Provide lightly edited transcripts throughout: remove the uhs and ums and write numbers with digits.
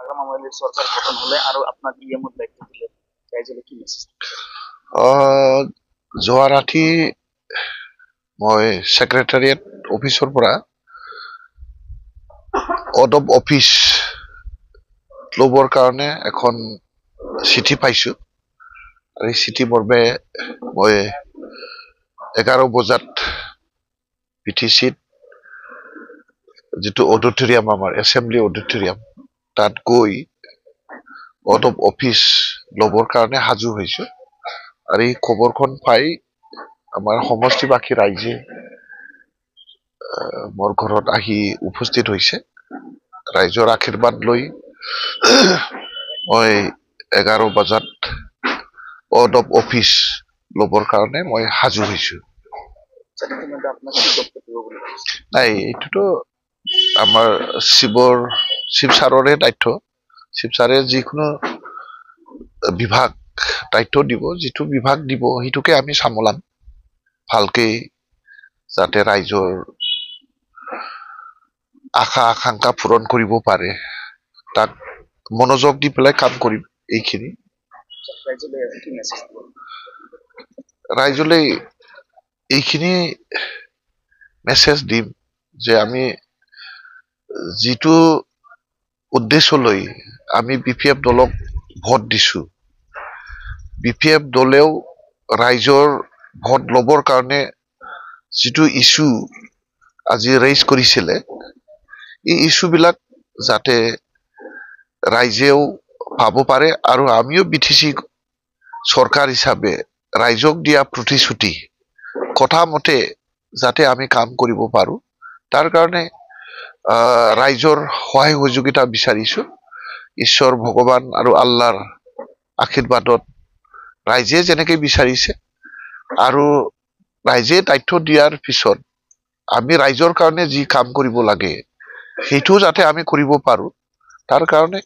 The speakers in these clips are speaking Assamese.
আগাম আমলেৰ সৰকাৰ গঠন হলে আৰো আপনাৰ ইএমএৰ দায়িত্ব দিলে চাইলে কি মেসেজ যোৱা ৰাতি মই সেক্ৰেটাৰিয়েট অফিচৰ পৰা অফ অফিচ ল'বৰ কাৰণে এখন চিঠি পাইছো আৰু এই চিঠি মৰ্মে মই 11 বজাত পিটিচিত যেটো অডিটৰিয়াম আমাৰ এছেম্বলি অডিটৰিয়াম তাত গৈ অফ অফিচ ল'বৰ কাৰণে হাজু হৈছো আৰু এই খবৰখন পাই আমাৰ সমষ্টিবাসী ৰাইজে মোৰ ঘৰত আহি উপস্থিত হৈছে ৰাইজৰ আশীৰ্বাদ লৈ মই 11 বজাত অফ অফিচ ল'বৰ কাৰণে মই হাজু হৈছো নাই এইটোতো আমাৰ শিৱ ছাৰৰে দায়িত্ব শিৱ ছাৰে যিকোনো বিভাগ দায়িত্ব দিব যেটো বিভাগ দিব হেতুকে আমি সামলাম ভালকে যাতে ৰাইজৰ আশা আকাংক্ষা পূৰণ কৰিব পাৰে তাক মনোযোগ দি পেলাই কাম কৰিম এইখিনি ৰাইজলৈ এইখিনি মেছেজ দিম যে আমি যেটো উদ্দেশ্য লৈ আমি বিপিএফ দলক ভোট দিছো বিপিএফ দলেও ৰাইজৰ ভোট লবৰ কাৰণে যেটো ইস্যু আজি ৰেইজ কৰিছিলে এই ইস্যু বিলাক যাতে ৰাইজেও পাব পাৰে আৰু আমিও বিটিসি সৰকাৰ হিসাবে ৰাইজক দিয়া প্ৰতিশ্ৰুতি কথা মতে যাতে আমি কাম কৰিব পাৰো তাৰ কাৰণে ৰাইজৰ সহায় সহযোগিতা বিচাৰিছো ঈশ্বৰ ভগৱান আৰু আল্লাহৰ আশীৰ্বাদত ৰাইজে যেনেকৈ বিচাৰিছে আৰু ৰাইজে দায়িত্ব দিয়াৰ পিছত আমি ৰাইজৰ কাৰণে যি কাম কৰিব লাগে সেইটো যাতে আমি কৰিব পাৰো তাৰ কাৰণে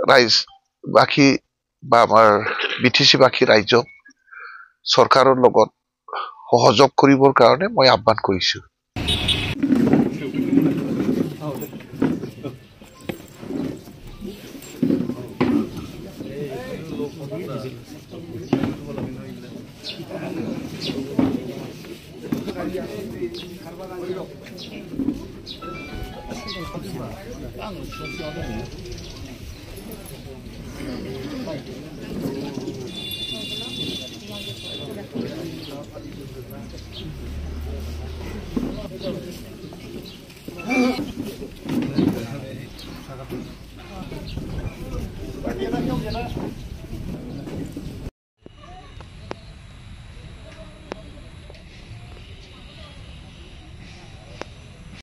ৰাইজ বাকি বা আমাৰ বিটিসি বাকি ৰাইজক সৰকাৰেৰ লগত সহযোগ কৰিবৰ কাৰণে মই আহ্বান কৰিছো